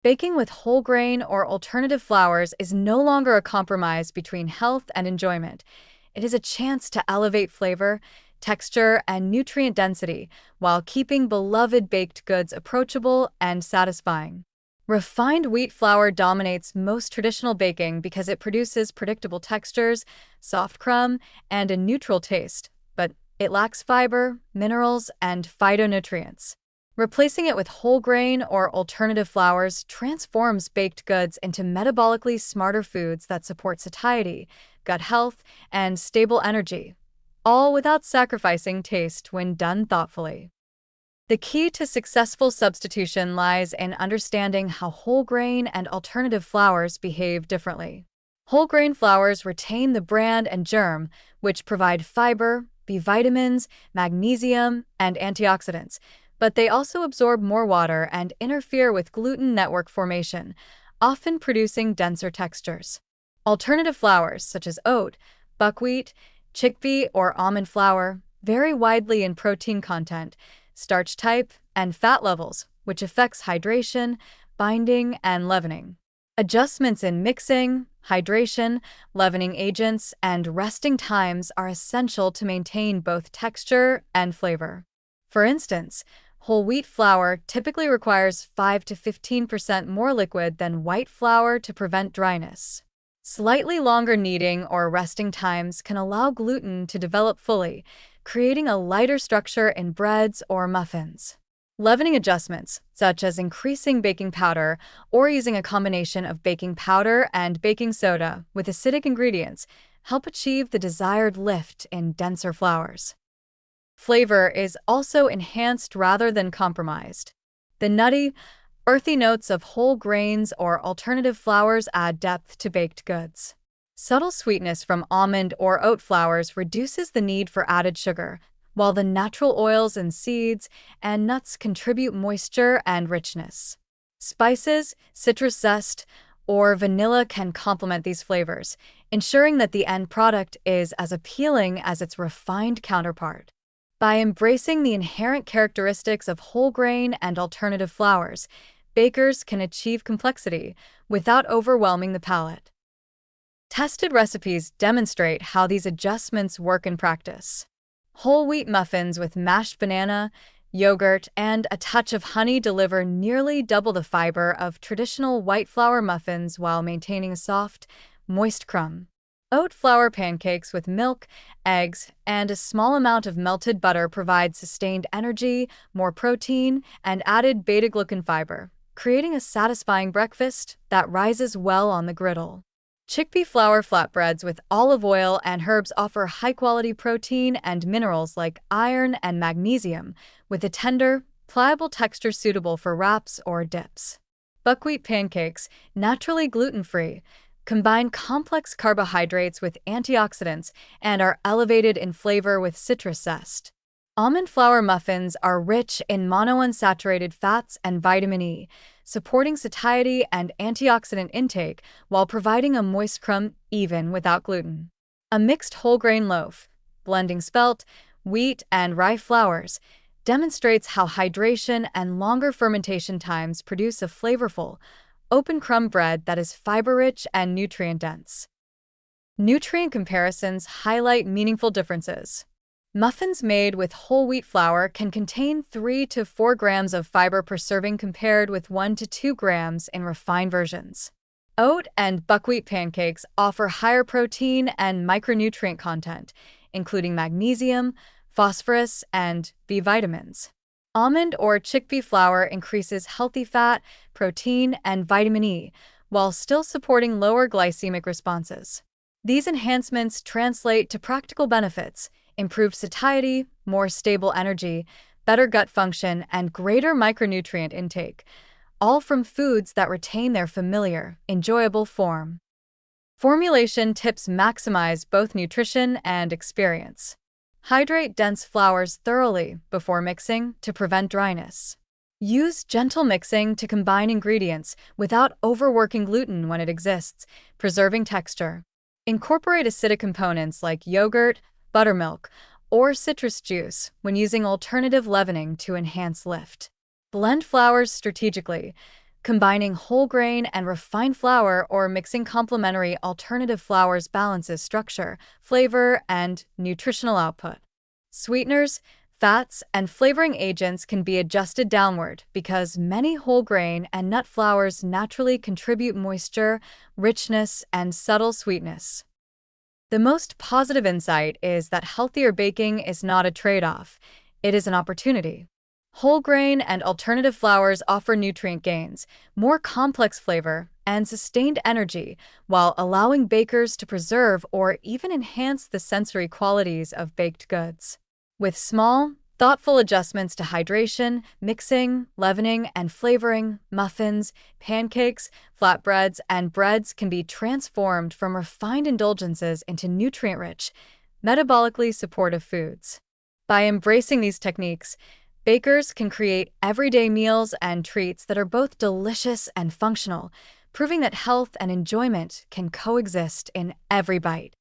Baking with whole grain or alternative flours is no longer a compromise between health and enjoyment. It is a chance to elevate flavor, texture, and nutrient density while keeping beloved baked goods approachable and satisfying. Refined wheat flour dominates most traditional baking because it produces predictable textures, soft crumb, and a neutral taste, but it lacks fiber, minerals, and phytonutrients. Replacing it with whole grain or alternative flours transforms baked goods into metabolically smarter foods that support satiety, gut health, and stable energy, all without sacrificing taste when done thoughtfully. The key to successful substitution lies in understanding how whole grain and alternative flours behave differently. Whole grain flours retain the bran and germ, which provide fiber, B vitamins, magnesium, and antioxidants, but they also absorb more water and interfere with gluten network formation, often producing denser textures. Alternative flours, such as oat, buckwheat, chickpea, or almond flour, vary widely in protein content, starch type, and fat levels, which affects hydration, binding, and leavening. Adjustments in mixing, hydration, leavening agents, and resting times are essential to maintain both texture and flavor. For instance, whole wheat flour typically requires 5 to 15% more liquid than white flour to prevent dryness. Slightly longer kneading or resting times can allow gluten to develop fully, creating a lighter structure in breads or muffins. Leavening adjustments, such as increasing baking powder or using a combination of baking powder and baking soda with acidic ingredients, help achieve the desired lift in denser flours. Flavor is also enhanced rather than compromised. The nutty, earthy notes of whole grains or alternative flours add depth to baked goods. Subtle sweetness from almond or oat flours reduces the need for added sugar, while the natural oils in seeds and nuts contribute moisture and richness. Spices, citrus zest, or vanilla can complement these flavors, ensuring that the end product is as appealing as its refined counterpart. By embracing the inherent characteristics of whole grain and alternative flours, bakers can achieve complexity without overwhelming the palate. Tested recipes demonstrate how these adjustments work in practice. Whole wheat muffins with mashed banana, yogurt, and a touch of honey deliver nearly double the fiber of traditional white flour muffins while maintaining a soft, moist crumb. Oat flour pancakes with milk, eggs, and a small amount of melted butter provide sustained energy, more protein, and added beta-glucan fiber, creating a satisfying breakfast that rises well on the griddle. Chickpea flour flatbreads with olive oil and herbs offer high-quality protein and minerals like iron and magnesium, with a tender, pliable texture suitable for wraps or dips. Buckwheat pancakes, naturally gluten-free, combine complex carbohydrates with antioxidants and are elevated in flavor with citrus zest. Almond flour muffins are rich in monounsaturated fats and vitamin E, supporting satiety and antioxidant intake while providing a moist crumb even without gluten. A mixed whole grain loaf, blending spelt, wheat, and rye flours, demonstrates how hydration and longer fermentation times produce a flavorful, open crumb bread that is fiber-rich and nutrient-dense. Nutrient comparisons highlight meaningful differences. Muffins made with whole wheat flour can contain 3 to 4 grams of fiber per serving compared with 1 to 2 grams in refined versions. Oat and buckwheat pancakes offer higher protein and micronutrient content, including magnesium, phosphorus, and B vitamins. Almond or chickpea flour increases healthy fat, protein, and vitamin E, while still supporting lower glycemic responses. These enhancements translate to practical benefits: improved satiety, more stable energy, better gut function, and greater micronutrient intake, all from foods that retain their familiar, enjoyable form. Formulation tips maximize both nutrition and experience. Hydrate dense flours thoroughly before mixing to prevent dryness. Use gentle mixing to combine ingredients without overworking gluten when it exists, preserving texture. Incorporate acidic components like yogurt, buttermilk, or citrus juice when using alternative leavening to enhance lift. Blend flours strategically. Combining whole grain and refined flour or mixing complementary alternative flours balances structure, flavor, and nutritional output. Sweeteners, fats, and flavoring agents can be adjusted downward because many whole grain and nut flours naturally contribute moisture, richness, and subtle sweetness. The most positive insight is that healthier baking is not a trade-off, it is an opportunity. Whole grain and alternative flours offer nutrient gains, more complex flavor, and sustained energy, while allowing bakers to preserve or even enhance the sensory qualities of baked goods. With small, thoughtful adjustments to hydration, mixing, leavening, and flavoring, muffins, pancakes, flatbreads, and breads can be transformed from refined indulgences into nutrient-rich, metabolically supportive foods. By embracing these techniques, bakers can create everyday meals and treats that are both delicious and functional, proving that health and enjoyment can coexist in every bite.